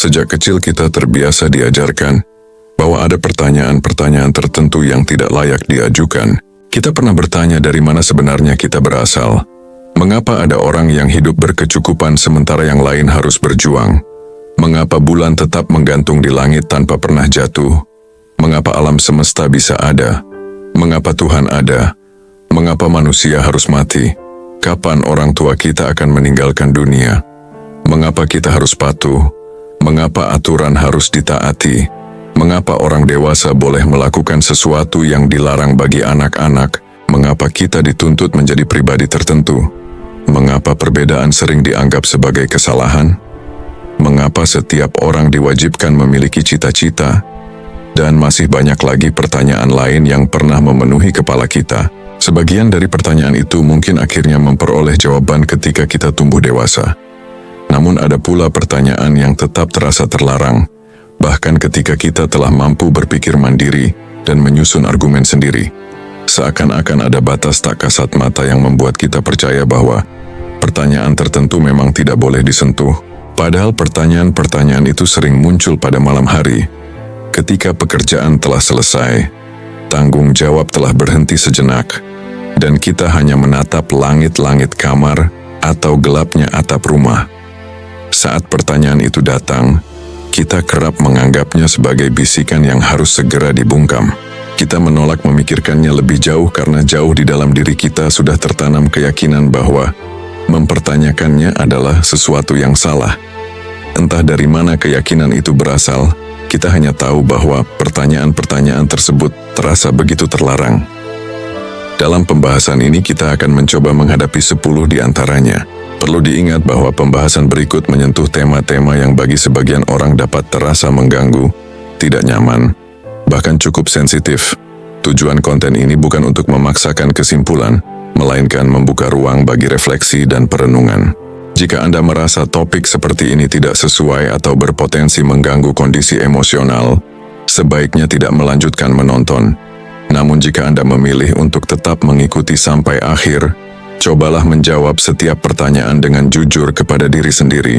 Sejak kecil kita terbiasa diajarkan bahwa ada pertanyaan-pertanyaan tertentu yang tidak layak diajukan. Kita pernah bertanya dari mana sebenarnya kita berasal. Mengapa ada orang yang hidup berkecukupan sementara yang lain harus berjuang? Mengapa bulan tetap menggantung di langit tanpa pernah jatuh? Mengapa alam semesta bisa ada? Mengapa Tuhan ada? Mengapa manusia harus mati? Kapan orang tua kita akan meninggalkan dunia? Mengapa kita harus patuh? Mengapa aturan harus ditaati? Mengapa orang dewasa boleh melakukan sesuatu yang dilarang bagi anak-anak? Mengapa kita dituntut menjadi pribadi tertentu? Mengapa perbedaan sering dianggap sebagai kesalahan? Mengapa setiap orang diwajibkan memiliki cita-cita? Dan masih banyak lagi pertanyaan lain yang pernah memenuhi kepala kita. Sebagian dari pertanyaan itu mungkin akhirnya memperoleh jawaban ketika kita tumbuh dewasa. Namun ada pula pertanyaan yang tetap terasa terlarang, bahkan ketika kita telah mampu berpikir mandiri dan menyusun argumen sendiri. Seakan-akan ada batas tak kasat mata yang membuat kita percaya bahwa pertanyaan tertentu memang tidak boleh disentuh. Padahal pertanyaan-pertanyaan itu sering muncul pada malam hari, ketika pekerjaan telah selesai, tanggung jawab telah berhenti sejenak, dan kita hanya menatap langit-langit kamar atau gelapnya atap rumah. Saat pertanyaan itu datang, kita kerap menganggapnya sebagai bisikan yang harus segera dibungkam. Kita menolak memikirkannya lebih jauh karena jauh di dalam diri kita sudah tertanam keyakinan bahwa mempertanyakannya adalah sesuatu yang salah. Entah dari mana keyakinan itu berasal, kita hanya tahu bahwa pertanyaan-pertanyaan tersebut terasa begitu terlarang. Dalam pembahasan ini kita akan mencoba menghadapi 10 di antaranya. Perlu diingat bahwa pembahasan berikut menyentuh tema-tema yang bagi sebagian orang dapat terasa mengganggu, tidak nyaman, bahkan cukup sensitif. Tujuan konten ini bukan untuk memaksakan kesimpulan, melainkan membuka ruang bagi refleksi dan perenungan. Jika Anda merasa topik seperti ini tidak sesuai atau berpotensi mengganggu kondisi emosional, sebaiknya tidak melanjutkan menonton. Namun jika Anda memilih untuk tetap mengikuti sampai akhir, cobalah menjawab setiap pertanyaan dengan jujur kepada diri sendiri,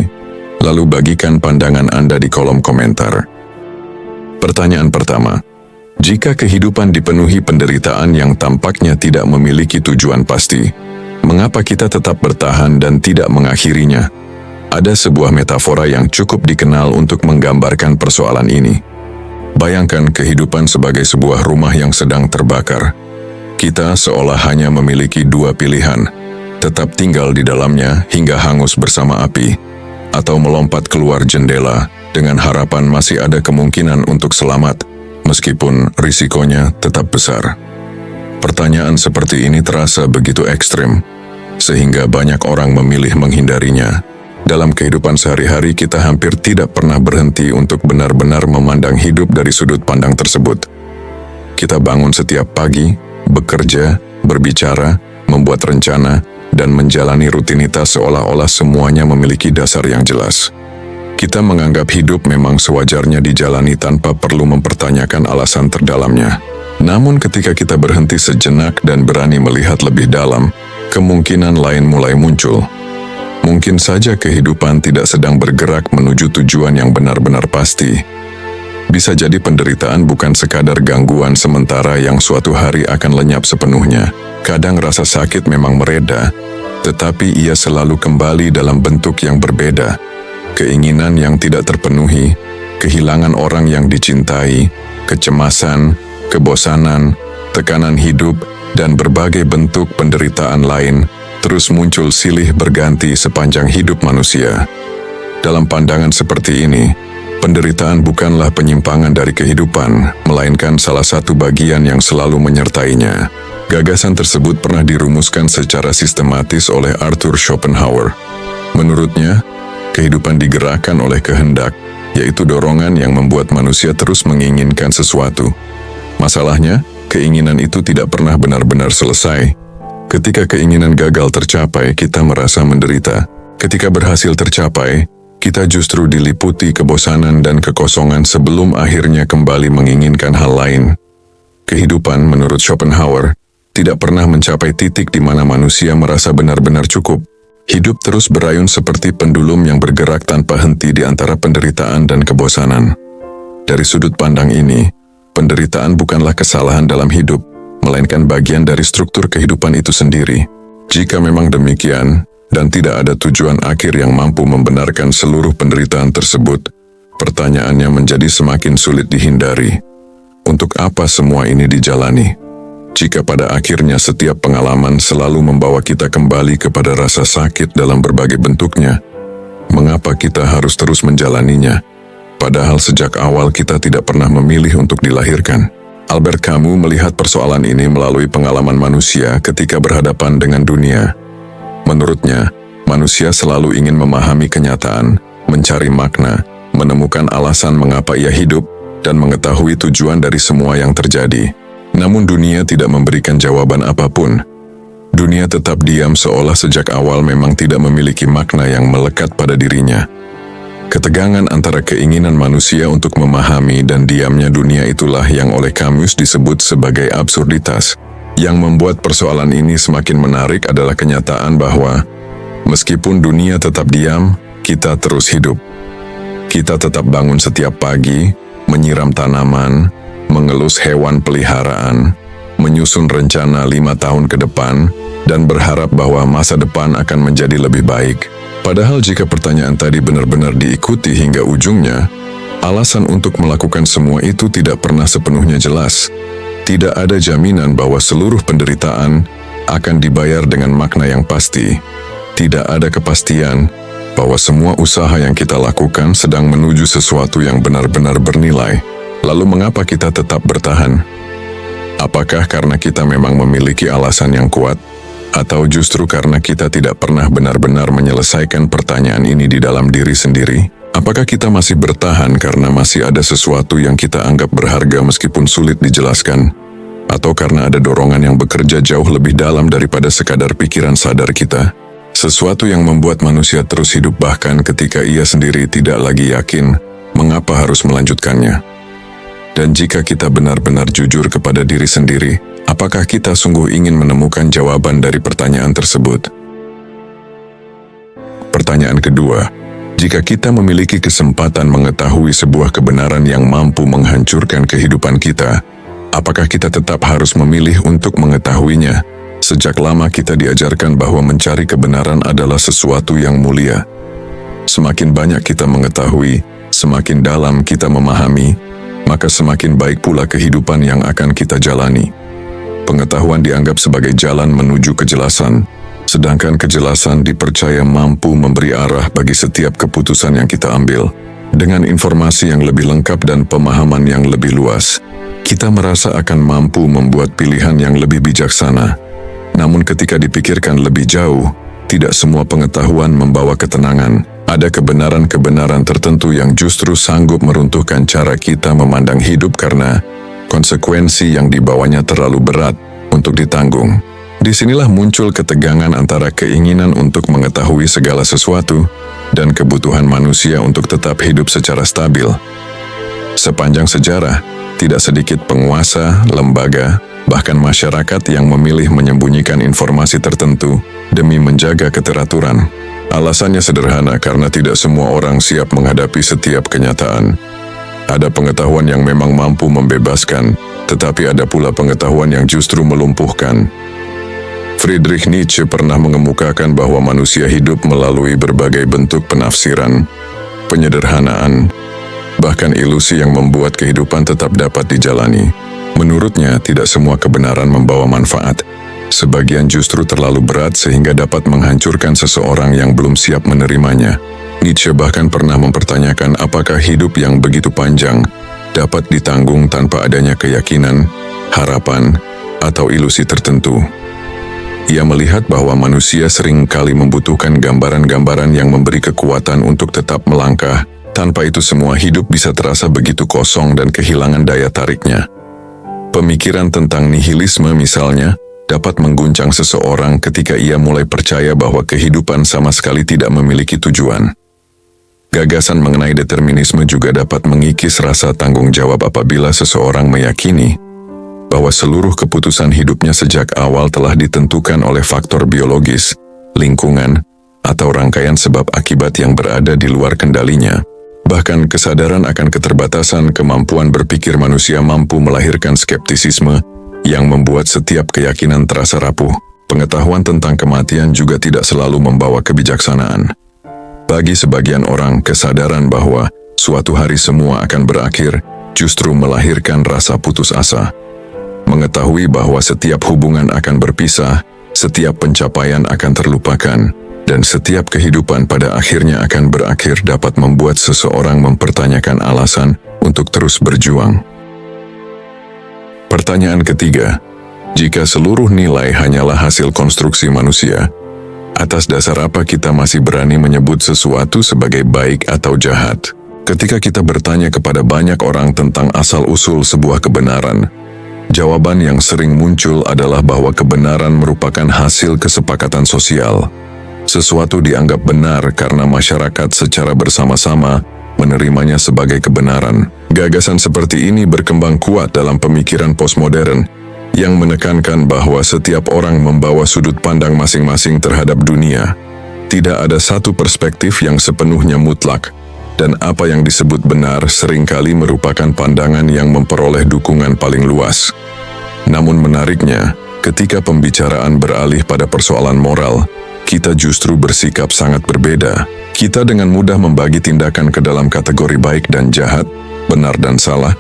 lalu bagikan pandangan Anda di kolom komentar. Pertanyaan pertama, jika kehidupan dipenuhi penderitaan yang tampaknya tidak memiliki tujuan pasti, mengapa kita tetap bertahan dan tidak mengakhirinya? Ada sebuah metafora yang cukup dikenal untuk menggambarkan persoalan ini. Bayangkan kehidupan sebagai sebuah rumah yang sedang terbakar. Kita seolah hanya memiliki 2 pilihan, tetap tinggal di dalamnya hingga hangus bersama api, atau melompat keluar jendela dengan harapan masih ada kemungkinan untuk selamat, meskipun risikonya tetap besar. Pertanyaan seperti ini terasa begitu ekstrim, sehingga banyak orang memilih menghindarinya. Dalam kehidupan sehari-hari kita hampir tidak pernah berhenti untuk benar-benar memandang hidup dari sudut pandang tersebut. Kita bangun setiap pagi, bekerja, berbicara, membuat rencana, dan menjalani rutinitas seolah-olah semuanya memiliki dasar yang jelas. Kita menganggap hidup memang sewajarnya dijalani tanpa perlu mempertanyakan alasan terdalamnya. Namun ketika kita berhenti sejenak dan berani melihat lebih dalam, kemungkinan lain mulai muncul. Mungkin saja kehidupan tidak sedang bergerak menuju tujuan yang benar-benar pasti. Bisa jadi penderitaan bukan sekadar gangguan sementara yang suatu hari akan lenyap sepenuhnya. Kadang rasa sakit memang mereda, tetapi ia selalu kembali dalam bentuk yang berbeda. Keinginan yang tidak terpenuhi, kehilangan orang yang dicintai, kecemasan, kebosanan, tekanan hidup, dan berbagai bentuk penderitaan lain terus muncul silih berganti sepanjang hidup manusia. Dalam pandangan seperti ini, penderitaan bukanlah penyimpangan dari kehidupan, melainkan salah satu bagian yang selalu menyertainya. Gagasan tersebut pernah dirumuskan secara sistematis oleh Arthur Schopenhauer. Menurutnya, kehidupan digerakkan oleh kehendak, yaitu dorongan yang membuat manusia terus menginginkan sesuatu. Masalahnya, keinginan itu tidak pernah benar-benar selesai. Ketika keinginan gagal tercapai, kita merasa menderita. Ketika berhasil tercapai, kita justru diliputi kebosanan dan kekosongan sebelum akhirnya kembali menginginkan hal lain. Kehidupan, menurut Schopenhauer, tidak pernah mencapai titik di mana manusia merasa benar-benar cukup. Hidup terus berayun seperti pendulum yang bergerak tanpa henti di antara penderitaan dan kebosanan. Dari sudut pandang ini, penderitaan bukanlah kesalahan dalam hidup, melainkan bagian dari struktur kehidupan itu sendiri. Jika memang demikian, dan tidak ada tujuan akhir yang mampu membenarkan seluruh penderitaan tersebut, pertanyaannya menjadi semakin sulit dihindari. Untuk apa semua ini dijalani? Jika pada akhirnya setiap pengalaman selalu membawa kita kembali kepada rasa sakit dalam berbagai bentuknya, mengapa kita harus terus menjalaninya? Padahal sejak awal kita tidak pernah memilih untuk dilahirkan. Albert Camus melihat persoalan ini melalui pengalaman manusia ketika berhadapan dengan dunia. Menurutnya, manusia selalu ingin memahami kenyataan, mencari makna, menemukan alasan mengapa ia hidup, dan mengetahui tujuan dari semua yang terjadi. Namun dunia tidak memberikan jawaban apapun. Dunia tetap diam seolah sejak awal memang tidak memiliki makna yang melekat pada dirinya. Ketegangan antara keinginan manusia untuk memahami dan diamnya dunia itulah yang oleh Camus disebut sebagai absurditas. Yang membuat persoalan ini semakin menarik adalah kenyataan bahwa meskipun dunia tetap diam, kita terus hidup. Kita tetap bangun setiap pagi, menyiram tanaman, mengelus hewan peliharaan, menyusun rencana 5 tahun ke depan, dan berharap bahwa masa depan akan menjadi lebih baik. Padahal jika pertanyaan tadi benar-benar diikuti hingga ujungnya, alasan untuk melakukan semua itu tidak pernah sepenuhnya jelas. Tidak ada jaminan bahwa seluruh penderitaan akan dibayar dengan makna yang pasti. Tidak ada kepastian bahwa semua usaha yang kita lakukan sedang menuju sesuatu yang benar-benar bernilai. Lalu mengapa kita tetap bertahan? Apakah karena kita memang memiliki alasan yang kuat? Atau justru karena kita tidak pernah benar-benar menyelesaikan pertanyaan ini di dalam diri sendiri? Apakah kita masih bertahan karena masih ada sesuatu yang kita anggap berharga meskipun sulit dijelaskan? Atau karena ada dorongan yang bekerja jauh lebih dalam daripada sekadar pikiran sadar kita? Sesuatu yang membuat manusia terus hidup bahkan ketika ia sendiri tidak lagi yakin mengapa harus melanjutkannya. Dan jika kita benar-benar jujur kepada diri sendiri, apakah kita sungguh ingin menemukan jawaban dari pertanyaan tersebut? Pertanyaan kedua, jika kita memiliki kesempatan mengetahui sebuah kebenaran yang mampu menghancurkan kehidupan kita, apakah kita tetap harus memilih untuk mengetahuinya? Sejak lama kita diajarkan bahwa mencari kebenaran adalah sesuatu yang mulia. Semakin banyak kita mengetahui, semakin dalam kita memahami, maka semakin baik pula kehidupan yang akan kita jalani. Pengetahuan dianggap sebagai jalan menuju kejelasan, sedangkan kejelasan dipercaya mampu memberi arah bagi setiap keputusan yang kita ambil. Dengan informasi yang lebih lengkap dan pemahaman yang lebih luas, kita merasa akan mampu membuat pilihan yang lebih bijaksana. Namun ketika dipikirkan lebih jauh, tidak semua pengetahuan membawa ketenangan. Ada kebenaran-kebenaran tertentu yang justru sanggup meruntuhkan cara kita memandang hidup karena konsekuensi yang dibawanya terlalu berat untuk ditanggung. Disinilah muncul ketegangan antara keinginan untuk mengetahui segala sesuatu dan kebutuhan manusia untuk tetap hidup secara stabil. Sepanjang sejarah, tidak sedikit penguasa, lembaga, bahkan masyarakat yang memilih menyembunyikan informasi tertentu demi menjaga keteraturan. Alasannya sederhana karena tidak semua orang siap menghadapi setiap kenyataan. Ada pengetahuan yang memang mampu membebaskan, tetapi ada pula pengetahuan yang justru melumpuhkan. Friedrich Nietzsche pernah mengemukakan bahwa manusia hidup melalui berbagai bentuk penafsiran, penyederhanaan, bahkan ilusi yang membuat kehidupan tetap dapat dijalani. Menurutnya, tidak semua kebenaran membawa manfaat. Sebagian justru terlalu berat sehingga dapat menghancurkan seseorang yang belum siap menerimanya. Nietzsche bahkan pernah mempertanyakan apakah hidup yang begitu panjang dapat ditanggung tanpa adanya keyakinan, harapan, atau ilusi tertentu. Ia melihat bahwa manusia sering kali membutuhkan gambaran-gambaran yang memberi kekuatan untuk tetap melangkah. Tanpa itu semua hidup bisa terasa begitu kosong dan kehilangan daya tariknya. Pemikiran tentang nihilisme misalnya, dapat mengguncang seseorang ketika ia mulai percaya bahwa kehidupan sama sekali tidak memiliki tujuan. Gagasan mengenai determinisme juga dapat mengikis rasa tanggung jawab apabila seseorang meyakini bahwa seluruh keputusan hidupnya sejak awal telah ditentukan oleh faktor biologis, lingkungan, atau rangkaian sebab akibat yang berada di luar kendalinya. Bahkan kesadaran akan keterbatasan kemampuan berpikir manusia mampu melahirkan skeptisisme yang membuat setiap keyakinan terasa rapuh. Pengetahuan tentang kematian juga tidak selalu membawa kebijaksanaan. Bagi sebagian orang, kesadaran bahwa suatu hari semua akan berakhir justru melahirkan rasa putus asa. Mengetahui bahwa setiap hubungan akan berpisah, setiap pencapaian akan terlupakan, dan setiap kehidupan pada akhirnya akan berakhir dapat membuat seseorang mempertanyakan alasan untuk terus berjuang. Pertanyaan ketiga, jika seluruh nilai hanyalah hasil konstruksi manusia, atas dasar apa kita masih berani menyebut sesuatu sebagai baik atau jahat? Ketika kita bertanya kepada banyak orang tentang asal-usul sebuah kebenaran, jawaban yang sering muncul adalah bahwa kebenaran merupakan hasil kesepakatan sosial. Sesuatu dianggap benar karena masyarakat secara bersama-sama menerimanya sebagai kebenaran. Gagasan seperti ini berkembang kuat dalam pemikiran postmodern yang menekankan bahwa setiap orang membawa sudut pandang masing-masing terhadap dunia. Tidak ada satu perspektif yang sepenuhnya mutlak, dan apa yang disebut benar seringkali merupakan pandangan yang memperoleh dukungan paling luas. Namun menariknya, ketika pembicaraan beralih pada persoalan moral, kita justru bersikap sangat berbeda. Kita dengan mudah membagi tindakan ke dalam kategori baik dan jahat, benar dan salah,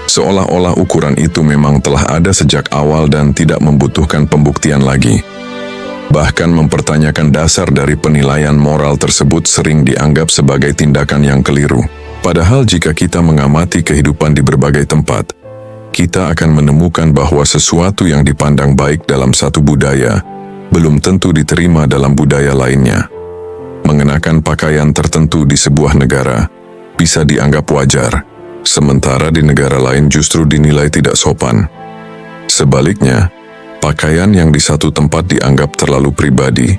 seolah-olah ukuran itu memang telah ada sejak awal dan tidak membutuhkan pembuktian lagi. Bahkan mempertanyakan dasar dari penilaian moral tersebut sering dianggap sebagai tindakan yang keliru. Padahal jika kita mengamati kehidupan di berbagai tempat, kita akan menemukan bahwa sesuatu yang dipandang baik dalam satu budaya belum tentu diterima dalam budaya lainnya. Mengenakan pakaian tertentu di sebuah negara bisa dianggap wajar, sementara di negara lain justru dinilai tidak sopan. Sebaliknya, pakaian yang di satu tempat dianggap terlalu pribadi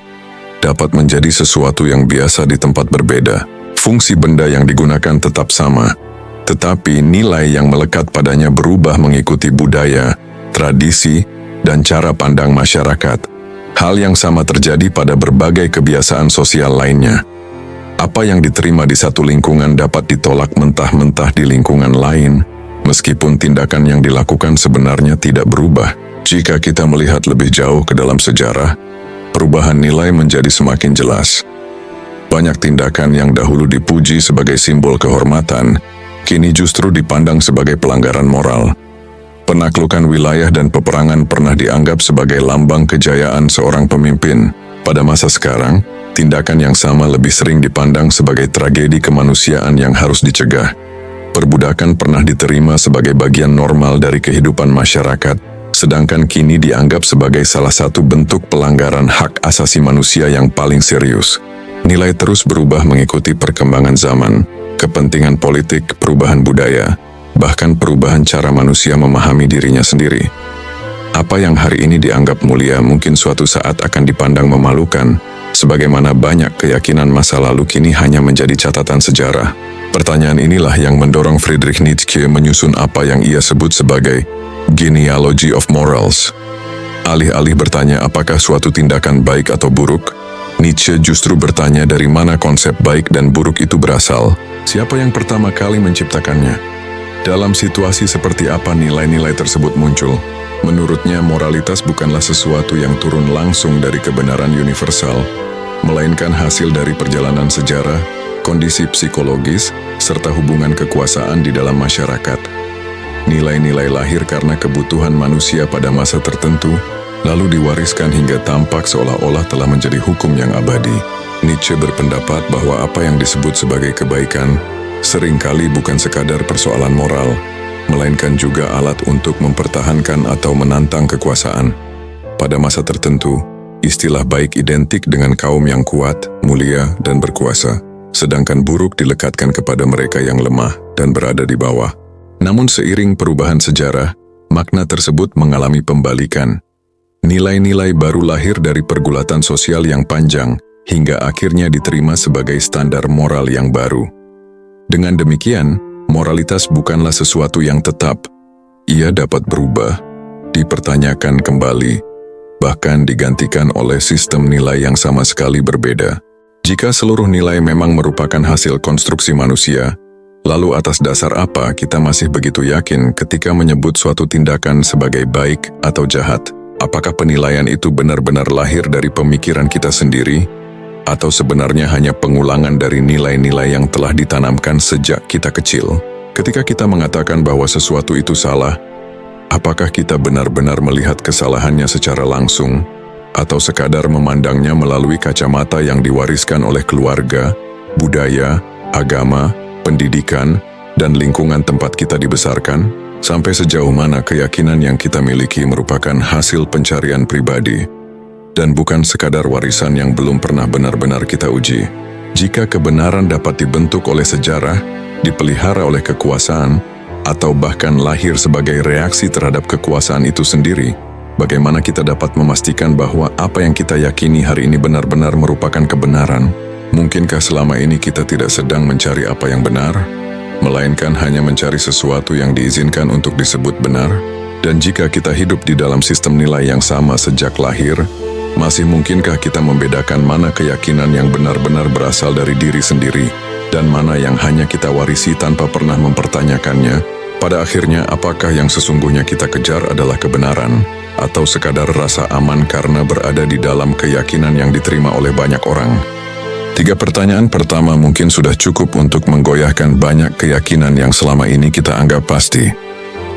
dapat menjadi sesuatu yang biasa di tempat berbeda. Fungsi benda yang digunakan tetap sama, tetapi nilai yang melekat padanya berubah mengikuti budaya, tradisi, dan cara pandang masyarakat. Hal yang sama terjadi pada berbagai kebiasaan sosial lainnya. Apa yang diterima di satu lingkungan dapat ditolak mentah-mentah di lingkungan lain, meskipun tindakan yang dilakukan sebenarnya tidak berubah. Jika kita melihat lebih jauh ke dalam sejarah, perubahan nilai menjadi semakin jelas. Banyak tindakan yang dahulu dipuji sebagai simbol kehormatan, kini justru dipandang sebagai pelanggaran moral. Penaklukan wilayah dan peperangan pernah dianggap sebagai lambang kejayaan seorang pemimpin. Pada masa sekarang, tindakan yang sama lebih sering dipandang sebagai tragedi kemanusiaan yang harus dicegah. Perbudakan pernah diterima sebagai bagian normal dari kehidupan masyarakat, sedangkan kini dianggap sebagai salah satu bentuk pelanggaran hak asasi manusia yang paling serius. Nilai terus berubah mengikuti perkembangan zaman, kepentingan politik, perubahan budaya, bahkan perubahan cara manusia memahami dirinya sendiri. Apa yang hari ini dianggap mulia mungkin suatu saat akan dipandang memalukan, sebagaimana banyak keyakinan masa lalu kini hanya menjadi catatan sejarah. Pertanyaan inilah yang mendorong Friedrich Nietzsche menyusun apa yang ia sebut sebagai genealogy of morals. Alih-alih bertanya apakah suatu tindakan baik atau buruk, Nietzsche justru bertanya dari mana konsep baik dan buruk itu berasal. Siapa yang pertama kali menciptakannya? Dalam situasi seperti apa nilai-nilai tersebut muncul? Menurutnya, moralitas bukanlah sesuatu yang turun langsung dari kebenaran universal, melainkan hasil dari perjalanan sejarah, kondisi psikologis, serta hubungan kekuasaan di dalam masyarakat. Nilai-nilai lahir karena kebutuhan manusia pada masa tertentu, lalu diwariskan hingga tampak seolah-olah telah menjadi hukum yang abadi. Nietzsche berpendapat bahwa apa yang disebut sebagai kebaikan seringkali bukan sekadar persoalan moral, melainkan juga alat untuk mempertahankan atau menantang kekuasaan. Pada masa tertentu, istilah baik identik dengan kaum yang kuat, mulia, dan berkuasa, sedangkan buruk dilekatkan kepada mereka yang lemah dan berada di bawah. Namun seiring perubahan sejarah, makna tersebut mengalami pembalikan. Nilai-nilai baru lahir dari pergulatan sosial yang panjang, hingga akhirnya diterima sebagai standar moral yang baru. Dengan demikian, moralitas bukanlah sesuatu yang tetap. Ia dapat berubah, dipertanyakan kembali, bahkan digantikan oleh sistem nilai yang sama sekali berbeda. Jika seluruh nilai memang merupakan hasil konstruksi manusia, lalu atas dasar apa kita masih begitu yakin ketika menyebut suatu tindakan sebagai baik atau jahat? Apakah penilaian itu benar-benar lahir dari pemikiran kita sendiri, atau sebenarnya hanya pengulangan dari nilai-nilai yang telah ditanamkan sejak kita kecil? Ketika kita mengatakan bahwa sesuatu itu salah, apakah kita benar-benar melihat kesalahannya secara langsung, atau sekadar memandangnya melalui kacamata yang diwariskan oleh keluarga, budaya, agama, pendidikan, dan lingkungan tempat kita dibesarkan? Sampai sejauh mana keyakinan yang kita miliki merupakan hasil pencarian pribadi, dan bukan sekadar warisan yang belum pernah benar-benar kita uji? Jika kebenaran dapat dibentuk oleh sejarah, dipelihara oleh kekuasaan, atau bahkan lahir sebagai reaksi terhadap kekuasaan itu sendiri, bagaimana kita dapat memastikan bahwa apa yang kita yakini hari ini benar-benar merupakan kebenaran? Mungkinkah selama ini kita tidak sedang mencari apa yang benar, melainkan hanya mencari sesuatu yang diizinkan untuk disebut benar? Dan jika kita hidup di dalam sistem nilai yang sama sejak lahir, masih mungkinkah kita membedakan mana keyakinan yang benar-benar berasal dari diri sendiri, dan mana yang hanya kita warisi tanpa pernah mempertanyakannya? Pada akhirnya, apakah yang sesungguhnya kita kejar adalah kebenaran, atau sekadar rasa aman karena berada di dalam keyakinan yang diterima oleh banyak orang? 3 pertanyaan pertama mungkin sudah cukup untuk menggoyahkan banyak keyakinan yang selama ini kita anggap pasti.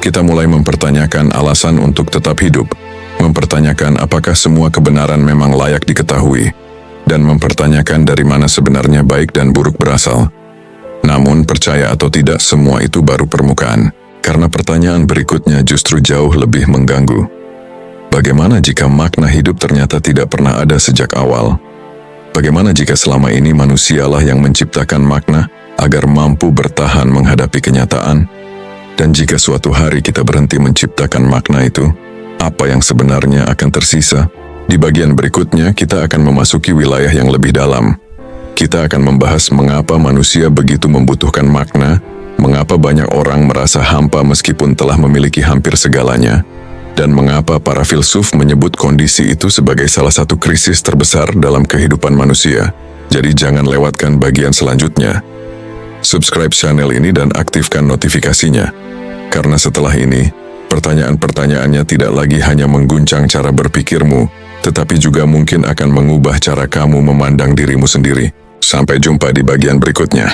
Kita mulai mempertanyakan alasan untuk tetap hidup, mempertanyakan apakah semua kebenaran memang layak diketahui, dan mempertanyakan dari mana sebenarnya baik dan buruk berasal. Namun, percaya atau tidak, semua itu baru permukaan, karena pertanyaan berikutnya justru jauh lebih mengganggu. Bagaimana jika makna hidup ternyata tidak pernah ada sejak awal? Bagaimana jika selama ini manusialah yang menciptakan makna agar mampu bertahan menghadapi kenyataan? Dan jika suatu hari kita berhenti menciptakan makna itu, apa yang sebenarnya akan tersisa? Di bagian berikutnya, kita akan memasuki wilayah yang lebih dalam. Kita akan membahas mengapa manusia begitu membutuhkan makna, mengapa banyak orang merasa hampa meskipun telah memiliki hampir segalanya, dan mengapa para filsuf menyebut kondisi itu sebagai salah satu krisis terbesar dalam kehidupan manusia. Jadi jangan lewatkan bagian selanjutnya. Subscribe channel ini dan aktifkan notifikasinya. Karena setelah ini, pertanyaan-pertanyaannya tidak lagi hanya mengguncang cara berpikirmu, tetapi juga mungkin akan mengubah cara kamu memandang dirimu sendiri. Sampai jumpa di bagian berikutnya.